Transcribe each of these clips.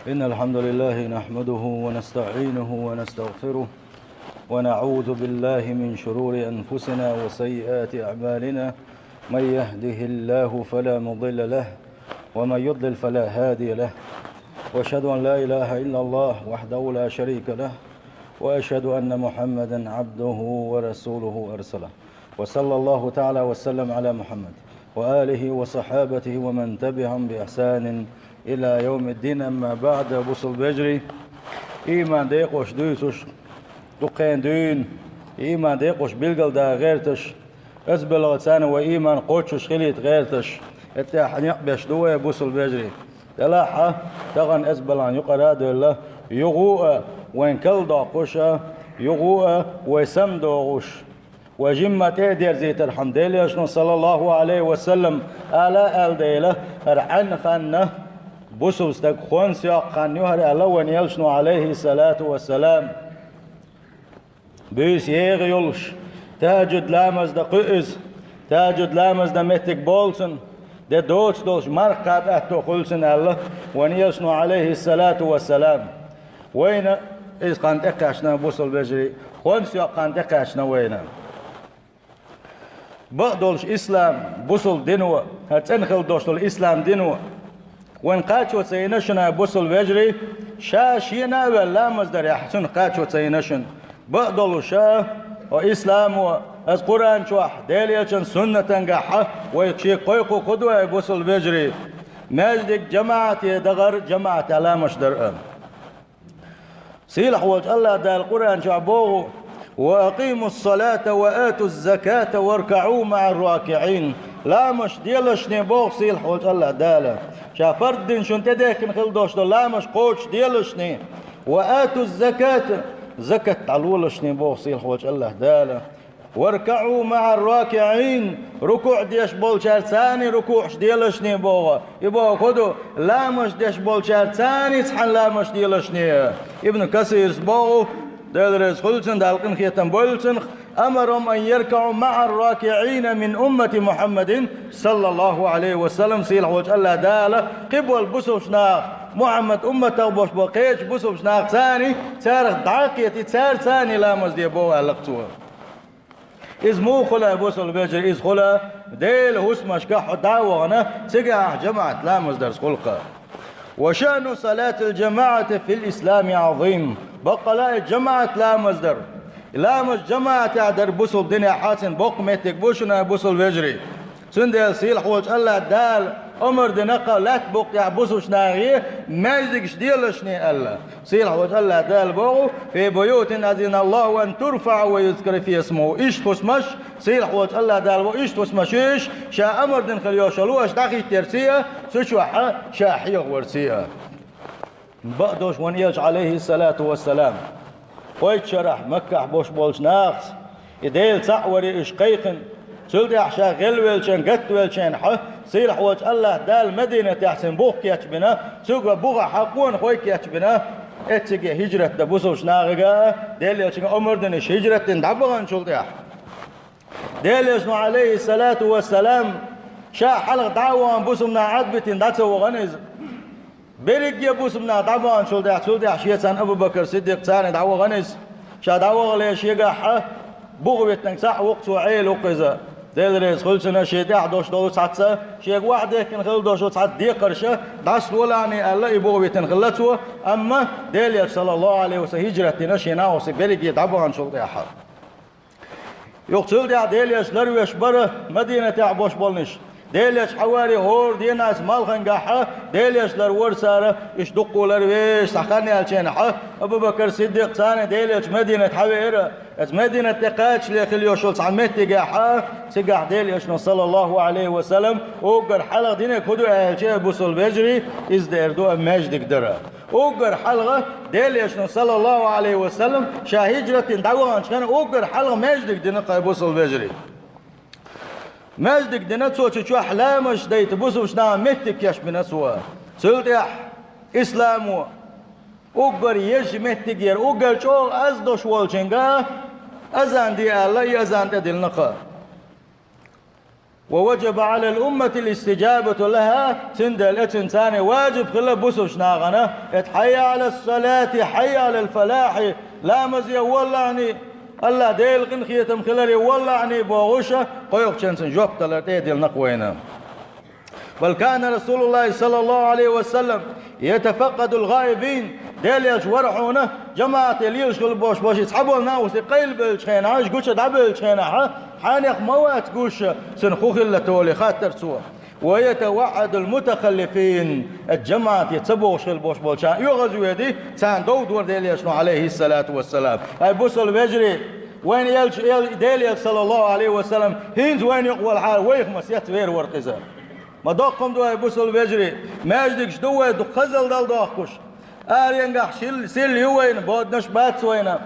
إن الحمد لله نحمده ونستعينه ونستغفره ونعوذ بالله من شرور أنفسنا وسيئات أعمالنا. من يهده الله فلا مضل له ومن يضلل فلا هادي له، وأشهد أن لا إله إلا الله وحده لا شريك له، وأشهد أن محمدا عبده ورسوله أرسله. وصلى الله تعالى وسلم على محمد وآله وصحابته ومن تبعهم بإحسان إلى يوم الدين. أما بعد، بوصل بجري إيمان ديقوش دويتوش دقين دين إيمان ديقوش بلقل دا غيرتش أزبل غتسان وإيمان قوتش خليت غيرتش اتحن يقبش دوية بوصل بجري تلاحة تغن أزبل عن يقراد الله يغوء وين كل داقوشة يغوء ويسم داغوش وجمة تهدير زيت الحمد لله صلى الله عليه وسلم آلاء الديلة رحن خانه بوسو استك خون سياق خان يهر ألوان يلشنو عليه الصلاة والسلام بيس يغ يلش تاجد لامز دا قئز تاجد لامز دا متك بولسن دا دوتس دولش مرقب أهتو قلسن الله وان يلشنو عليه الصلاة والسلام وين إذ قانت اقاشنا بوسو البجري خون سياق قانت اقاشنا وين بقدولش إسلام بوسو دينو هتنخل دوشتو الإسلام دينو وين قاتشو تسينشن بوصل بجري شاشينا ولا مصدر يحسن قاتشو تسينشن بقدلو شا وإسلام وإس قرآن شو ديليشن سنة قحة ويكشي قيقو قدوة بوصل بجري مجدك جماعة يدغر جماعة لا مشدر سيلح وجه الله دا القرآن شو عبوه وأقيموا الصلاة وآتوا الزكاة واركعوا مع الراكعين لا مش ديلشني بوغ سيلح وجه الله داله شافردن شون تديك نخل دوش لا مش قوش ديلشني وآتوا الزكاة زكاة علولشني بوغ سيلح وجه الله داله واركعوا مع الراكعين ركوع ديش بول شهر ثاني ركوع ديلشني بوغ يبوغ خدو لا مش ديش بول شهر ثاني سحن لا مش ديلشني ابن كثير بوغ دلرز خلصن دالقن خيتن بولسن أمرهم أن يركعوا مع الراكعين من أمة محمد صلى الله عليه وسلم سيلح وجه الله داله قبل بسوش ناخ محمد أمته بوش بقيش بسوش ناخ ثاني سارخ دعاقية تسار ثاني لا مزدي بوها لقتوها إذ مو خلا بوصل بيجر إذ خلا ديل هسمش كح دعوة سقع جماعة لا مزدرس خلقه. وشأن صلاة الجماعة في الإسلام عظيم بقى لا جماعة لا مصدر لا مش جماعة تعدر بوصل دنيا حاسن بق متك بوشنا بوصل بجري سندل سيلح وجه الله دال أمر دنقة لا تبق يا بوصل شناغيه ما يزقش ديلشني الله سيلح وجه الله دال بوغو في بيوت أذن الله أن ترفع ويذكر في اسمه إيش تسمش سيلح وجه الله دال بو إيش تسمش إيش شا أمر دن خليوشلوش داخل ترسيه سشوحة شاحية ورسيه بقدوش ونيج عليه الصلاة والسلام قويت شرح مكة بوش بولش ناقص إديل سعوري إشقيقن سلدي أحشا غلويلشن قتويلشن سيلح وجه الله دال مدينة تحسن بوخ كياتبنا سوق بوغا حقون خوي كياتبنا اتسقي هجرة دبوسوش ناغقا ديل يلشن أمردنش هجرة دعبغان شلدي أح ديل يشنو عليه الصلاة والسلام شا حلق دعوان بوسمنا عدبتين داتسو غنز بريق يبوسمنا طبعا شلدي شيئا أبو بكر صديق ثاني دعوة غنس شا دعوة ليش يقع بغويتنك صح وقت وعيل وقزا ديل ريس خلصنا شيء دوش دولو ساتسا شيء واحد يكن خل دوش سات دي قرشة داس ولاني الله يبغويتن خلته أما ديل صلى الله عليه وسلم هجرتنا شينا وسي بريق طبعا شلدي حر يقتل ديل يشلر بره مدينة عبوش بولنش ديلش حواري هور ديناس مالخن قاحة ديلش لرور سارة إش دقوا لرويش سخاني الشينحة أبو بكر صديق ثاني ديلش مدينة حويرة مدينة تقاتش ليخليو شلص عمتي قاحة سقاح ديلش صلى الله عليه وسلم وقر حلق دينك هدو أهلشي بوصل بجري إز ديردو ماجدك درا وقر حلقة ديلش صلى الله عليه وسلم شاهجرة دعوان شكان وقر حلقة ماجدك دينك بوصل بجري مجدك دينتسو تشو أحلامش ديت بوسوش نعم مهتك يش بنسوا سلطح إسلامو أقر يش مهتك ير أقر شو أزدوش والشنغا أزان دي الله يزان تدل نقا ووجب على الأمة الاستجابة لها سند الإنسان واجب خلا بوسوش ناغنا اتحيا على الصلاة حيا على الفلاح لا مزي والله الله ديل قن خيتم خلري والله بوغوشة قيوك شنسن جوب تلاتي ديل نقوينا. بل كان رسول الله صلى الله عليه وسلم يتفقد الغائبين ديل يجورحونه جماعة يليش كل بوش يسحبوا لنا وسيقيل بالشخينة عايش قوش دعب الشخينة حانيخ موات قوش سنخوخ اللي تولي خاطر سوا. ويتوعد المتخلفين الجماعة يتسبوا شغل بوش بولشان يغزو يدي سان دود ورديل يشنو عليه الصلاة والسلام. هاي بوصل بيجري وين يلش ديل صلى الله عليه وسلم هينز وين يقوى الحال ويخمس يتوير ورقزا ما دوقهم دو هاي بوصل بيجري ما يجدكش دو دو خزل دال دوقش آرينغح سيل يوين بودنش باتس وينا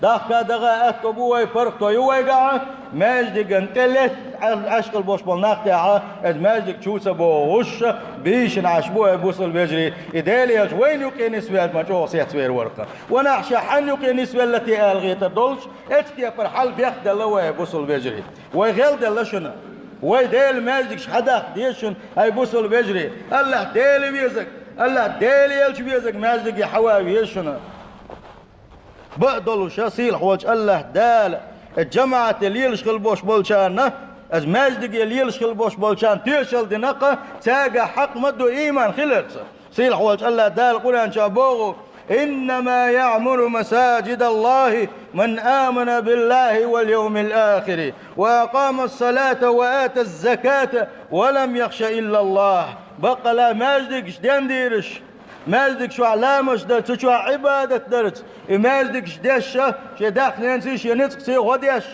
داخل دغا أكتبوه فرقتو يويقع ماجدك انتلت عشق البوش بالناقتها ماجدك تشوسه بوش بيش نعشبوه بوصل بيجري إداليش وين يقي نسوي المجوص يتسوير ورقة ونحشى حن يقي نسوي التي ألغيت الدولش اتكي فرحل بيخد اللوه بوصل بيجري ويغلد اللشنا ويديل ماجدك شحدك ديشن هاي بوصل بيجري الله ديلي بيزك الله ديلي يلش بيزك ماجدك يحواوي يشنا بقدلوا شاسيل حوج الله دال الجماعة اللي يلشغل بوش بولشان از ماجدك اللي يلشغل بوش بولشان تيشل دنقة تاقى حق مدو إيمان خلرس سيل حوج الله دال قرآن شابوغو إنما يعمر مساجد الله من آمن بالله واليوم الآخر وأقام الصلاة وآتى الزكاة ولم يخش إلا الله بقى لا ماجدك شدين ديرش ماجدك شو علامش درت شو عبادة درت ماجدك شدش شداخ ننسي شنتك سي غديش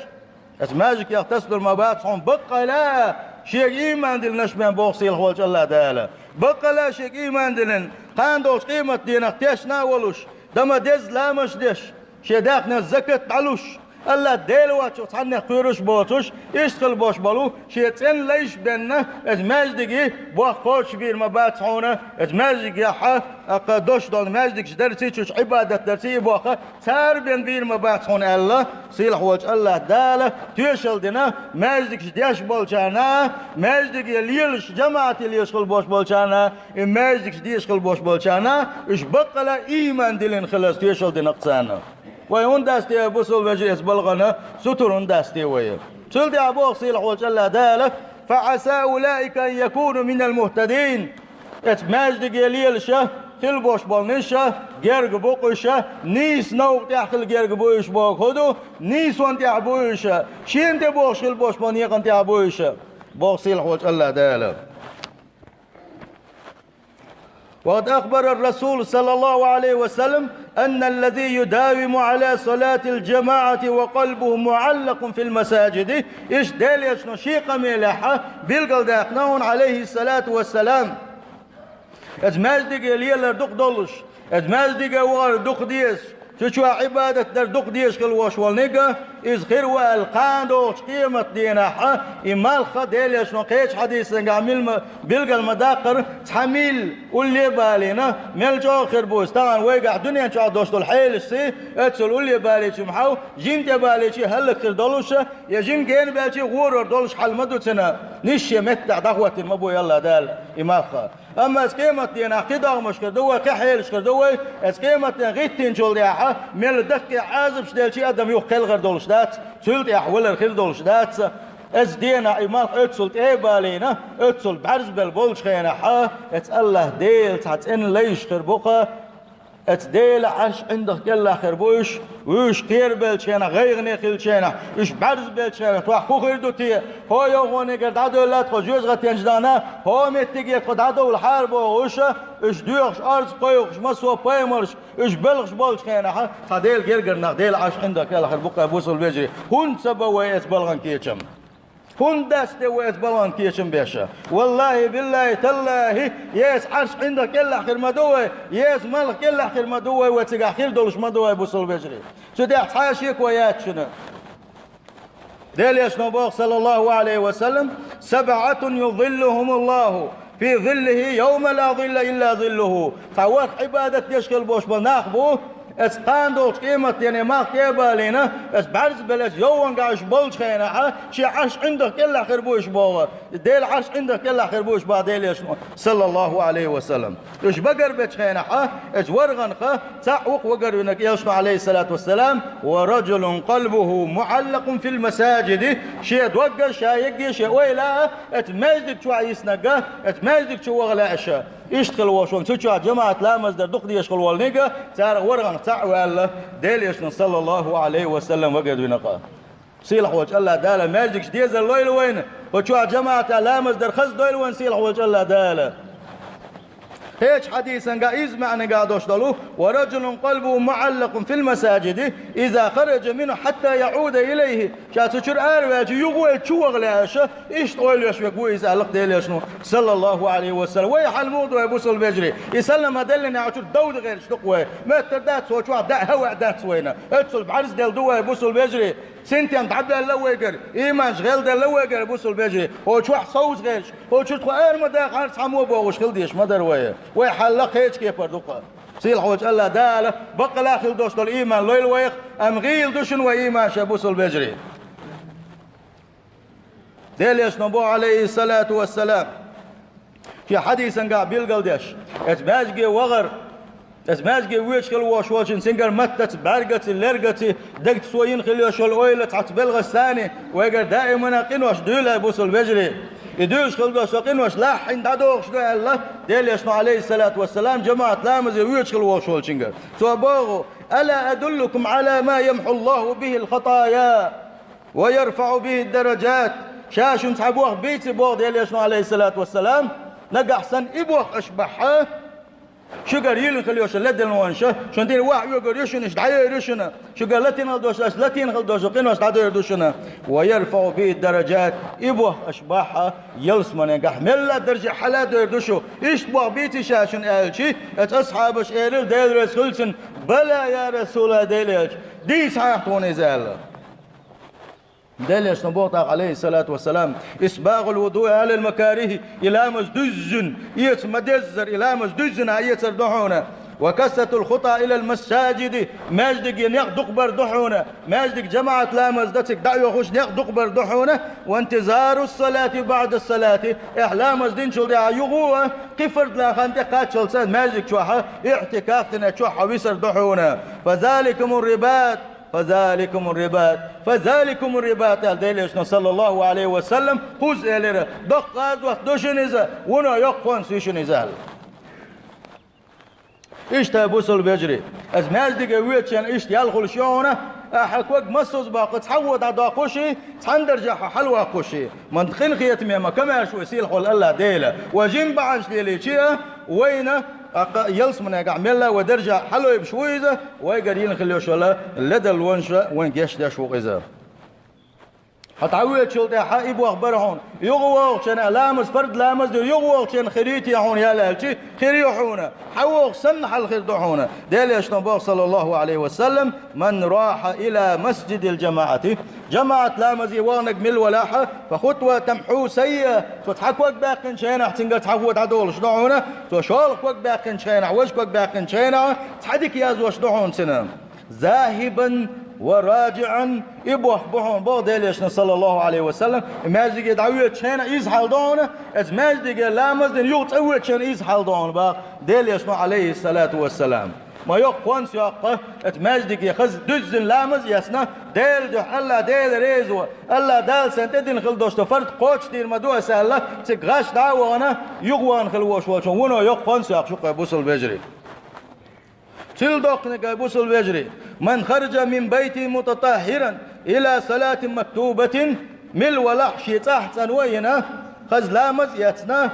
اس ماجدك يغتسل المبات صون بقى لا شيء إيمان دل نشبان بوصيل خوالش الله تعالى بقى لا شيء إيمان دلن قاندوش قيمة دينك تيش ناولوش دما ديز لامش ديش شداخ نزكت علوش الله ديلوات وصحنا قيروش بوتوش يشتغل بوش بالو شيتين ليش بيننا ازماجدقي بوخ خوش بير مبات صونه ازماجدقي حا اقدوش دون ماجدقش درسي شوش عبادة درسي بوخه سار بير مبات صونه الله سيلح وجه الله داله تيشل دينا ماجدقش ديش بولشانا ماجدقي ليلش جماعة اللي يشغل بوش بولشانا ماجدقش ديشغل بوش بولشانا اش بقلا ايمان دلين خلاص تيشل دينا قصانا ويون داستي بوصل وجه اسبلغنا سترون داستي ويا سلدي ابو صيلح وجه الله داله فعسى اولئك ان يكونوا من المهتدين اتماجد قليلشه خل بوش بالنشه جرق بوقشه نيس نوق تاخل جرق بوش بوق هدو نيس وانت ابوشه شين تبوش خل بوش بنيق انت ابوشه بو صيلح وجه الله داله. وقد أخبر الرسول صلى الله عليه وسلم أن الذي يداوم على صلاة الجماعة وقلبه معلق في المساجد إيش ديل يشنو شيقة ملحة بلقل داقناون عليه الصلاة والسلام ازماجدك يليل دق دولش ازماجدك وغر دق ديس شو عبادة در دق ديش كل وش والنقا إز خير والقاندوش قيمة ديناحة إمال خديل يشنو قيش حديث نقامل بلقى المداقر تحميل واللي بالينا ملجو خير بوستان ويقع دنيا شو دوشتو الحيل السي اتسل واللي بالي شمحو جين تبالي شي هلك خير دولوشة يا جين جين بالي غورر دولش حل مدو سنة نشي متع دعوة المبو يلا دال إمال خا أما اسكيمة دينا قدر مش كردوه كحيلش كردوه اسكيمة غيتين شول دياحة مل دقي عازب شديل شي أدم يوخ خيل غير دولش دات سلت يحول الخيل دولش دات از دينا إمال اتسلت ايه بالينا اتسل بعرز بالبولش خينا حا اتسأله ديل تحت إن ليش خربوقة اتديل عش عندك كلا خربوش ويش كير بالشينا غيرني خلشينا إيش بعرز بالشينا توحكو خيردوتي هو يوغوني قرد عدو لا تخجوز غتينجدانا هو متيجي قد عدو الحرب ووشا إيش دوغش أرز قيوغش مسوا بايمرش إيش بلغش بولش خينا حا خديل غير ديل عش عندك كلا خربوقة بوصل بيجري هون سبوا يتبلغن كيتشم هون داسته ويتبلغن كيتشم بيشا والله بالله تالله يس عرش عندك كلا خير مدوه يس ملك كلا خير مدوه وتقع خير دولش مدوه بوصل بيجري شو دي حاشيك ويات شنو ديل يشنو بوغ صلى الله عليه وسلم 7 يظلهم الله في ظله يوم لا ظل إلا ظله فوق عبادة يشكل بوش بناخبو اس قاندوش قيمة يعني ما قيبالينا اس بعرز بلش يوان قاش بولش خينا شي عش عندك كلا خربوش بوغا ديل عش عندك كلا خربوش بعدين يشنو صلى الله عليه وسلم اش بقر بيتش خينا اس ورغن تعوق وقر انك يشنو عليه الصلاة والسلام ورجل قلبه معلق في المساجد شي دوقر شايق شي ويلا اتمجدك شو عيسنقه اتمجدك شو وغلا اشياء يشتغل وشون تشوا جماعة لا مصدر دقدي يشتغل والنيجا تار ورغن تعوى الله ديل يشن صلى الله عليه وسلم وقد ونقا سيلح وجه الله داله ماجدك ديز الليل وين وتشوا جماعة لا مصدر خز دويل وين سيلح وجه الله داله هيك حديثا قايز معنى قادوش دلو ورجل قلبه معلق في المساجد إذا خرج منه حتى يعود إليه شاتو شر آرواج يغوي تشوغ لاشا إيش طويل يشوي قوي يسألق ديل يشنو صلى الله عليه وسلم ويحل موضوع يبوصل بجري يسلم هدلنا عشر دود غير شتقوي ما تردات سوى شوى دع هوا دات سوينا ادخل بعرس ديل دوا يبوصل بجري سنتين تعبد اللويقر إيمان شغل دل اللويقر يبوصل بجري هو شو صوز غيرش هو شو تقول مداق عارس حمو بوغش خلديش ما درويه ويحلق هيك كيف بردوقا سيل حوج الله داله بقى لاخر دوش دول إيمان لويل ويخ أم غيل دوشن وإيمان شابوصل بجري ديل يشنبو عليه الصلاة والسلام في حديثا قاع بيلقل ديش اتماجي وغر اتماجي ويش خل واشواشن سنجر متت بارقتي لرقتي دقت سوين خلي شول اويلت حت بلغ الثاني ويقر دائما قنوش دولا بوصل بجري يدوش خل دوش قنوش لا حين دادوش دو الله ديل يشنو عليه الصلاة والسلام جماعة لامز ويش خل واشوال سنجر سو بوغو ألا أدلكم على ما يمحو الله به الخطايا ويرفع به الدرجات شاشن سحبوه بيتي بوغ ديل يشنو عليه الصلاة والسلام نقع حسن إبوه أشبحه شو قال يلين خليوش لدن وانشه شون دين واحد يقول يشون ايش دعيه يرشنا شو قال لتين الدوش لتين خلدوش قينوش دعيه يردوشنا ويرفع به الدرجات إبوه أشباحها يلسمن ينقح ملا درجة حالات يردوشو ايش بوه بيتي شاشن قالشي اصحابش ايرل ديل رسولسن بلا يا رسول الله ديليش دي صحيحتوني زال دليش نبوطاق عليه الصلاة والسلام إسباغ الوضوء على المكاره إلى مزدزن يتمدزر إلى مزدزن يتر دحونا وكسة الخطى إلى المساجد ماجدك ينيق دقبر دحونا ماجدك جماعة لا مزدتك دعوة خوش نيق دقبر دحونا وانتظار الصلاة بعد الصلاة إحلام مزدين شل دعا يغوة قفرد لا خانتقات شل ساد ماجدك شوحة اعتكافتنا شوحة ويسر دحونا فذلكم الرباط فذلكم الرباط ديليشنا صلى الله عليه وسلم خذ إليره دق وقت دوشنيزا ونا يقفون سيشنيزال إيش تبوصل بيجري از مازدق ويتشان إيش يالخل شونه حكوك مسوز باقي تحود على داقوشي تحندرجح حلوة قوشي منطقين خيات ميما كما شو يسيل خل الله ديلا وجين بعش ديلي شيئا وينه يلس من يقع ملا ودرجة حلوة بشويزة ويقرين خليوش ولا لدى الونشة وين جيش داش وقزا حتعوية شلطة حائب واخبرهون يغوغ شن لامس فرد لامس دو يغوغ شن خريتي هون يا لالشي خريحونا حوغ سنح الخير دحونا ديل يشنبوغ صلى الله عليه وسلم من راح إلى مسجد الجماعة جماعة لامزي وانق مل ولاحة فخطوة تمحو سيئة تتحك وقت باقن شينع تنقل تحوت عدول شدعونا تشالك وقت باقن شينع وجك وقت باقن شينع تحدك يازو شدعون سنة ذاهبا وراجعا يبوح بحون بوديليشنا صلى الله عليه وسلم ماجدك يدعوية شينا يزحل دونه از ماجدك لامزدن يغتعوية شينا يزحل دونه با ديليشنا عليه الصلاة والسلام ما يقفون سياقه اتماجدك يخز دزن لامز يسنا ديل دح الله ديل ريزو الله دال سنتدين خل دوشت فرد قوش دير مدوه سهلا تقغاش دعوانا يغوان خلوش وشون ونو يقفون سياق شو قيبوصل بجري تلدقنك يبوصل بجري من خرج من بيته متطهرا إلى صلاة مكتوبة مل ولحش تحت وينه خز لامز يتنا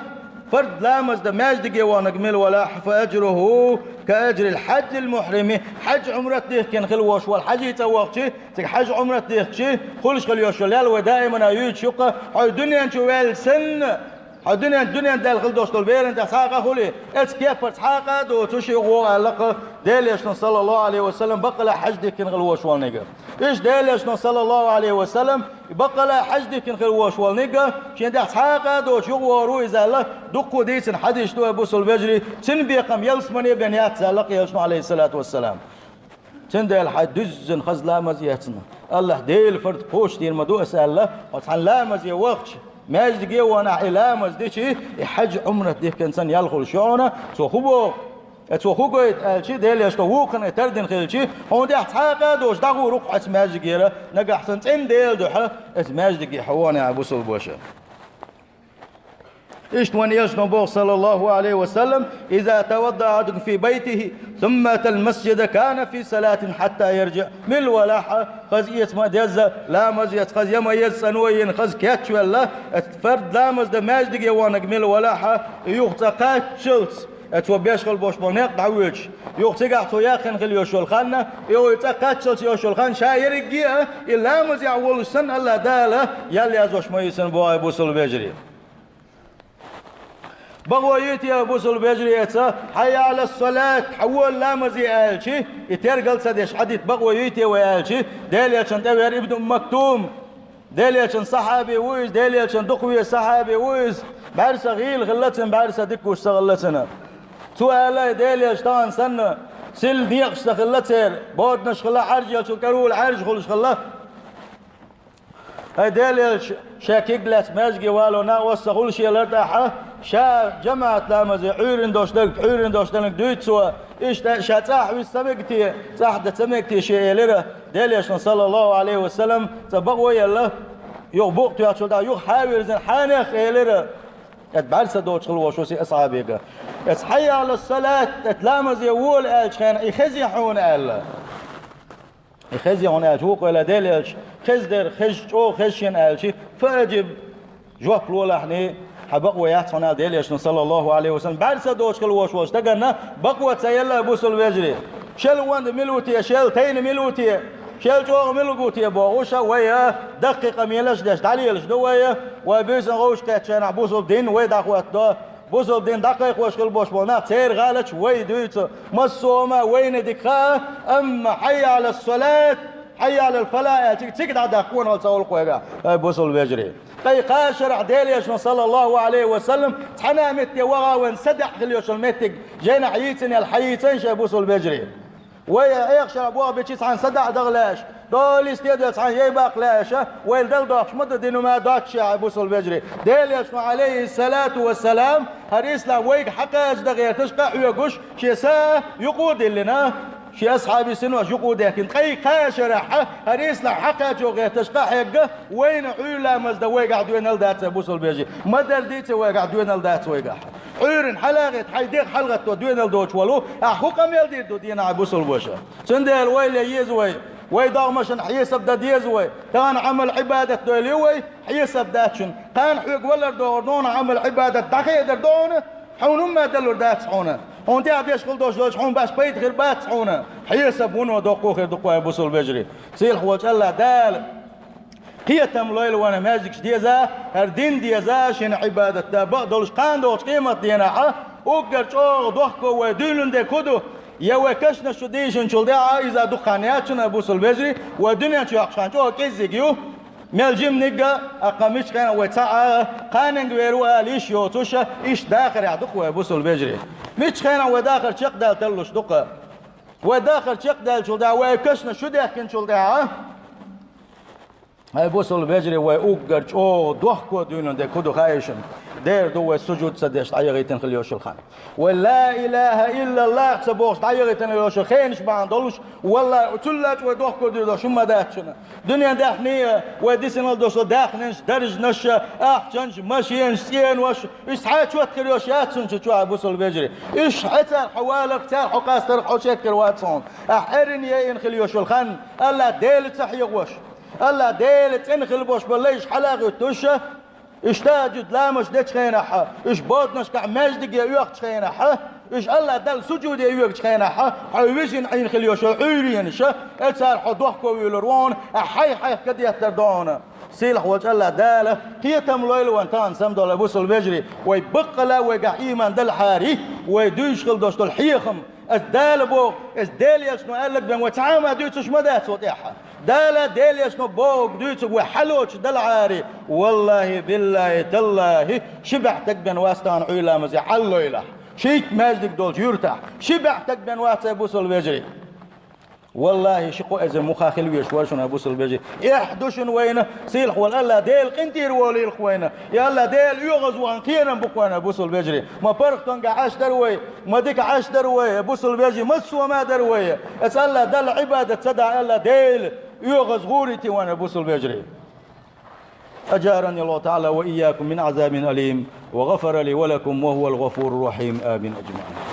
فرد لامز دماج دقيوانك مل ولح فأجره كأجر الحج المحرم حج عمرة ديخكين خلوش والحج يتوقشي تك حج عمرة ديخشي خلش خليوش الليل ودائما يويد شقة حي دنيا شوال سن الدنيا دال خل دوش طلبير انت ساقه خلي اتكيف ساقه دو تشي غو علق ديليش صلى الله عليه وسلم بقى حج ديكن غلوش والنيجا ايش ديليش صلى الله عليه وسلم بقى حج ديكن غلوش والنيجا شين ده ساقه دو شو ورو اذا الله دقو ديسن حديش تو ابو سلبجري سن بيقم يلسمني بنيات زلق يلسم عليه الصلاه والسلام تندل حد دزن خز لا مزيتنا الله ديل فرد بوش دير مدو أسأله وطحن لا مزي وقت ماجد جي وانا إلا مزديشي يحج عمرة ديك إنسان يلخل شعونه تخبو تخبو يتقالشي ديل يشكو ووقن يتردن خيلشي هون دي احتاقا دوش داغو رقع ماجد جيرا نقا حسن تين ديل دوحا ماجد جي حوانا عبو صلبوشا اشتوان يشنبوه صلى الله عليه وسلم إذا توضأ أحدكم في بيته ثم أتى المسجد كان في صلاة حتى يرجع من الولاحة خز يسمى ديزة لا مزيت خز يما يسنوين خز كاتش ولا فرد لا مزد ماجد يوانك من الولاحة يغتقات شلت اتو بيشغل بوش بونيق دعويج يغتقع تو ياخن خل يوشول خانة يغتقات شلت يوشول خان شاير الجيه إلا مزي أول السن ألا دالة يلي أزوش ما يسن بواي بوصل بيجري بغويت يا بوصل بيجريتها حي على الصلاة حول لا مزي آلشي يترقل سديش حديث بغويت يا وآلشي ديل يشن تبير ابن مكتوم ديل يشن صحابي ويز ديل يشن دقوي صحابي ويز بعرسة غيل غلتن بعرسة دكوش تغلتنا سؤالي ديل يشتان سنة سل ديقش تغلتر بود نشغلا حرج يلشو كرول حرج خلش خلا هاي ديل شاكيك لات ماجي والو نا وصغول شي لرتاحة شا جماعة لامزي عيرن دوشتلك دويت سوا إيش شا تاح ويستمكتي تاح تسمكتي شيء لره دليش صلى الله عليه وسلم تبغوا يلا يغبوق تياتشل دا يغ حاول زين حانخ لره اتبعلسة دوش خلوة شو سي أصحابيك اتحي على الصلاة اتلامزي وول آلش خين يخزي حون آل يخزي حون آلش وقو إلى دليش خزدر خزجو خزشين آلشي فأجب جواب لولا حني حبقوا يحصنا ديليش صلى الله عليه وسلم بعد سدوش كل وش تقلنا بقوة سيلا بوصل بيجري شل وند ملوتي شل تين ملوتي شل جوغ ملوتي بوغوشا ويا دقيقة ميلش داش تعليلش دويا وبيزن غوش كاتشان بوصل دين ويدا قوات دو بوصل دين دقيق وش كل بوش بونا تير غالش ويدويت مصومة وين دكها أما حي على الصلاة حي على الفلاح تقدر داكون وتصول قويقا بوصل بيجري قي قاشر ديليش صلى الله عليه وسلم تحنا متي وغا وانسدح خليوش المتك جينا حييتن الحييتن شابوصل بيجري ويا يخشر ابوها بيتشيس عن سدح دغلاش دول استيدت عن يباق لاشة ويلدل دوكش مدى دينو ما دوكش بوصل بيجري ديليش عليه الصلاة والسلام هالإسلام ويق حقاج دغير تشقع ويقوش شيسا يقود لنا شي أصحابي سنوش يقود لكن قي قاشرح هالإسلام حقاج وغير تشقع حقه وين عيلا مزدا ويقع دوين الدات بوصل بيجي مدل ديت ويقع دوين الدات ويقع عيرن حلاغت حيديق حلغت دوين الدوش ولو أخو قم يلدي دو دينا عبوصل بوشا سندل ويل يزوي ويضاغمشن حيسب داد يزوي كان عمل عبادة دوليوي حيسب داتشن كان حيق ولر دورنون عمل عبادة دقيق دردونه حونهم ما دلور دات حونه هون تاع ديش كل دوش حون باش بيت غير بات حونه حيسب ونو دوقو خير دوقو بوصل بجري سيل وجه الله دال قيتم ليل وانا ماجيكش ديزا هردين ديزا شن عبادة دا بقدلش قان دوش قيمة دينا وقر شوغ دوخكو ودولن دي كدو يا كشنا شو ديشن شو داعا إذا دخانياتنا بوصل بجري ودنيا شو أقشان شو كيزيجيو ملجم نجا أقامش كان وتسعة قانن غيروا ليش يوتوشا إيش داخل يعدق وبوصل بجري مش كان وداخل شق دال تلوش دقة وداخل شق دال شو داعا وكشنا شو داخل شو داعا هاي بوصل بجري وأوجر شو دوخكو دينون ده كدو خايشن دير دو السجود سدش عيغيتن خليوش الخان ولا إله إلا الله سبوش عيغيتن خليوش الخينش باندولش والله تلات ودوخ كودي دو شما داتشنا دنيا داخنية وديسنا دوش داخنش درج نش أحجنش ماشينش سين وش إيش حات شوت خليوش ياتسن شو عبوصل بيجري إيش حتى حوالك تال حقاس ترح وشكر واتسون أحرن يين خليوش الخان الله ديل تحيق وش الله ديل تنخل بوش بليش حلاقي توشه اشتاجد لامش ديش خيناحا اش بودنش كع ماجدك يوقت خيناحا اش الله دل سجود يوقت خيناحا حيوشن عين خليوش عيرينش اتسار حضوحكو ويلروان حي كدي يتردون سيلح وجه الله داله قيتم ليل وانتان سمدو لبوصل بجري ويبقلا ويقع ايمان دل حاري ويدوش خل دوش الحيخم الدال بو الدال يشنو قال لك بين وتعامى دوتش مدات وطيحها دالا ديل يشنو بوق دوتش وحلوش دل عاري والله بالله تالله شبعتك بين واستان عيلا مزي حلو إله شيك ماجدك دول يرتاح شبعتك بين واسطة بوصل بيجري والله شقو إذا مخاخل ويشواشون أبوسل بيجي إحدوشن وينه سيلح والله ديل قنتير ولي الخوينه يا الله ديل يغز وانقينا بقوانا أبوسل بيجري ما برختن عاش دروي ما ديك عاش دروي أبوسل بيجي مسوا ما دروي أسأل دل عبادة تدعى الله ديل يغز غورتي وانا أبوسل بيجري. أجارني الله تعالى وإياكم من عذاب أليم وغفر لي ولكم وهو الغفور الرحيم. آمين أجمعين.